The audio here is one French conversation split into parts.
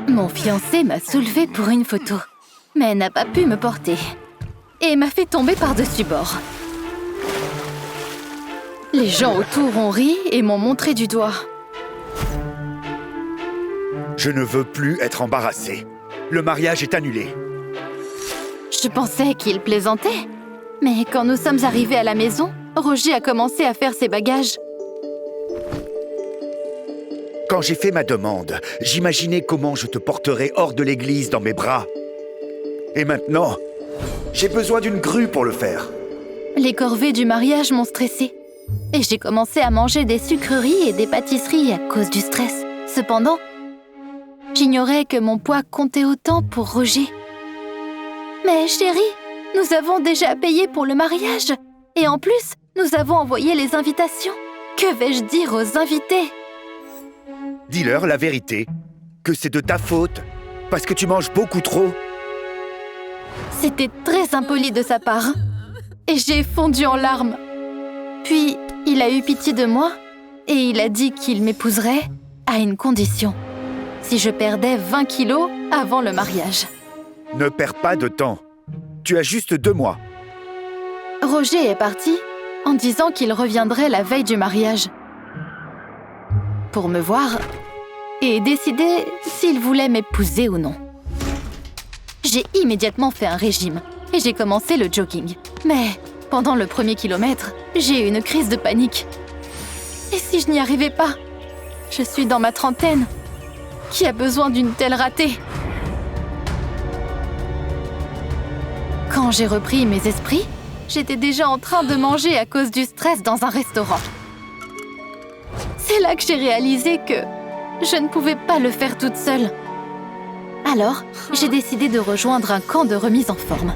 Mon fiancé m'a soulevée pour une photo, mais n'a pas pu me porter et m'a fait tomber par-dessus bord. Les gens autour ont ri et m'ont montré du doigt. Je ne veux plus être embarrassé. Le mariage est annulé. Je pensais qu'il plaisantait, mais quand nous sommes arrivés à la maison, Roger a commencé à faire ses bagages. Quand j'ai fait ma demande, j'imaginais comment je te porterais hors de l'église dans mes bras. Et maintenant, j'ai besoin d'une grue pour le faire. Les corvées du mariage m'ont stressée. Et j'ai commencé à manger des sucreries et des pâtisseries à cause du stress. Cependant, j'ignorais que mon poids comptait autant pour Roger. Mais chérie, nous avons déjà payé pour le mariage. Et en plus, nous avons envoyé les invitations. Que vais-je dire aux invités ? Dis-leur la vérité, que c'est de ta faute, parce que tu manges beaucoup trop. C'était très impoli de sa part. Et j'ai fondu en larmes. Puis, il a eu pitié de moi et il a dit qu'il m'épouserait à une condition. Si je perdais 20 kilos avant le mariage. Ne perds pas de temps. Tu as juste 2 mois. Roger est parti en disant qu'il reviendrait la veille du mariage pour me voir et décider s'il voulait m'épouser ou non. J'ai immédiatement fait un régime et j'ai commencé le jogging. Mais pendant le premier kilomètre, j'ai eu une crise de panique. Et si je n'y arrivais pas ? Je suis dans ma trentaine. Qui a besoin d'une telle ratée? Quand j'ai repris mes esprits, j'étais déjà en train de manger à cause du stress dans un restaurant. C'est là que j'ai réalisé que je ne pouvais pas le faire toute seule. Alors, j'ai décidé de rejoindre un camp de remise en forme.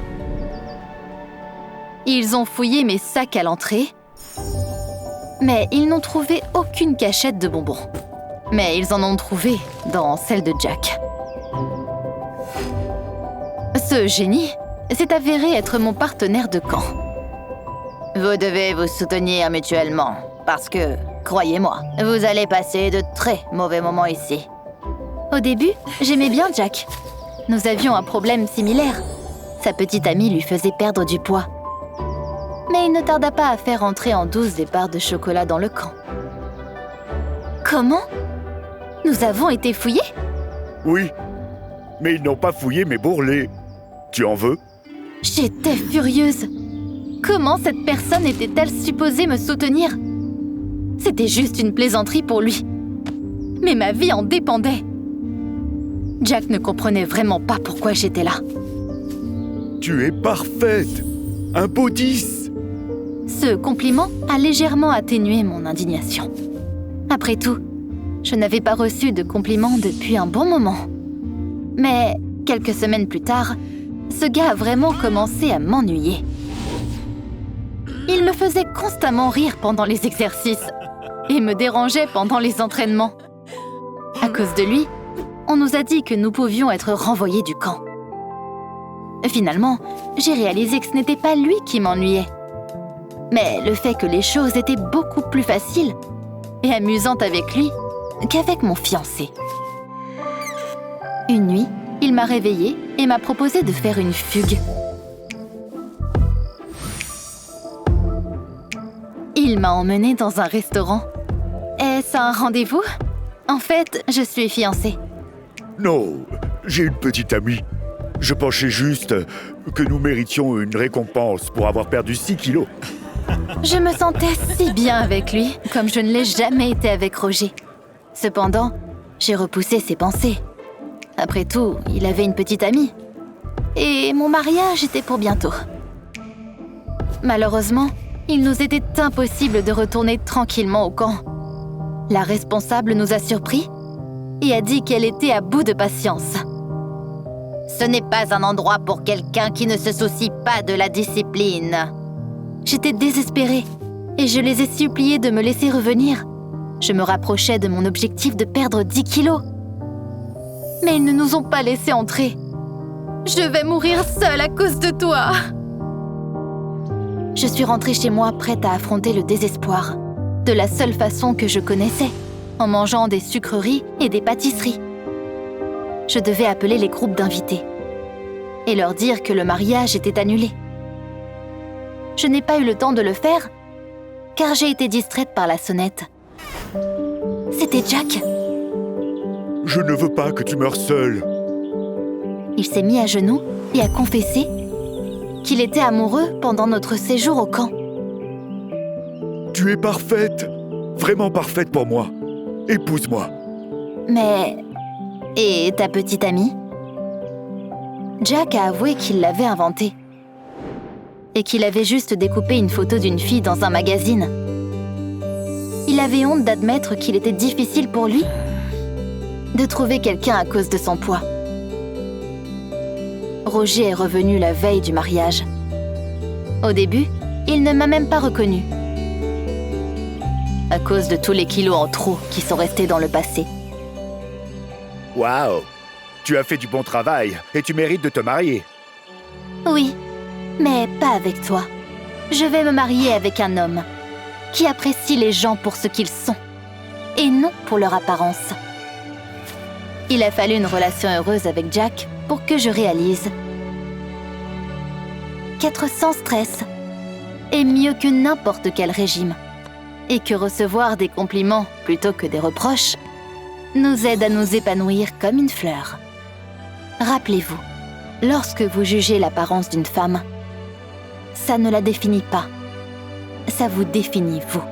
Ils ont fouillé mes sacs à l'entrée, mais ils n'ont trouvé aucune cachette de bonbons. Mais ils en ont trouvé dans celle de Jack. Ce génie s'est avéré être mon partenaire de camp. Vous devez vous soutenir mutuellement, parce que, croyez-moi, vous allez passer de très mauvais moments ici. Au début, j'aimais bien Jack. Nous avions un problème similaire. Sa petite amie lui faisait perdre du poids. Mais il ne tarda pas à faire entrer en douce des barres de chocolat dans le camp. Comment? Nous avons été fouillés? Oui, mais ils n'ont pas fouillé mes bourrelets. Tu en veux? J'étais furieuse. Comment cette personne était-elle supposée me soutenir? C'était juste une plaisanterie pour lui. Mais ma vie en dépendait. Jack ne comprenait vraiment pas pourquoi j'étais là. Tu es parfaite! Un beau 10! Ce compliment a légèrement atténué mon indignation. Après tout, je n'avais pas reçu de compliments depuis un bon moment. Mais quelques semaines plus tard, ce gars a vraiment commencé à m'ennuyer. Il me faisait constamment rire pendant les exercices et me dérangeait pendant les entraînements. À cause de lui, on nous a dit que nous pouvions être renvoyés du camp. Finalement, j'ai réalisé que ce n'était pas lui qui m'ennuyait, mais le fait que les choses étaient beaucoup plus faciles et amusantes avec lui qu'avec mon fiancé. Une nuit, il m'a réveillée et m'a proposé de faire une fugue. Il m'a emmenée dans un restaurant. Est-ce un rendez-vous? En fait, je suis fiancée. Non, j'ai une petite amie. Je pensais juste que nous méritions une récompense pour avoir perdu 6 kilos. Je me sentais si bien avec lui, comme je ne l'ai jamais été avec Roger. Cependant, j'ai repoussé ses pensées. Après tout, il avait une petite amie. Et mon mariage était pour bientôt. Malheureusement, il nous était impossible de retourner tranquillement au camp. La responsable nous a surpris et a dit qu'elle était à bout de patience. Ce n'est pas un endroit pour quelqu'un qui ne se soucie pas de la discipline. J'étais désespérée et je les ai suppliés de me laisser revenir. Je me rapprochais de mon objectif de perdre 10 kilos. Mais ils ne nous ont pas laissés entrer. Je vais mourir seule à cause de toi. Je suis rentrée chez moi prête à affronter le désespoir, de la seule façon que je connaissais, en mangeant des sucreries et des pâtisseries. Je devais appeler les groupes d'invités et leur dire que le mariage était annulé. Je n'ai pas eu le temps de le faire, car j'ai été distraite par la sonnette. C'était Jack. Je ne veux pas que tu meures seule. Il s'est mis à genoux et a confessé qu'il était amoureux pendant notre séjour au camp. Tu es parfaite, vraiment parfaite pour moi. Épouse-moi. Mais... et ta petite amie? Jack a avoué qu'il l'avait inventée et qu'il avait juste découpé une photo d'une fille dans un magazine. Il avait honte d'admettre qu'il était difficile pour lui de trouver quelqu'un à cause de son poids. Roger est revenu la veille du mariage. Au début, il ne m'a même pas reconnue, à cause de tous les kilos en trop qui sont restés dans le passé. Waouh! Tu as fait du bon travail et tu mérites de te marier. Oui, mais pas avec toi. Je vais me marier avec un homme qui apprécie les gens pour ce qu'ils sont et non pour leur apparence. Il a fallu une relation heureuse avec Jack pour que je réalise qu'être sans stress est mieux que n'importe quel régime et que recevoir des compliments plutôt que des reproches nous aide à nous épanouir comme une fleur. Rappelez-vous, lorsque vous jugez l'apparence d'une femme, ça ne la définit pas, ça vous définit vous.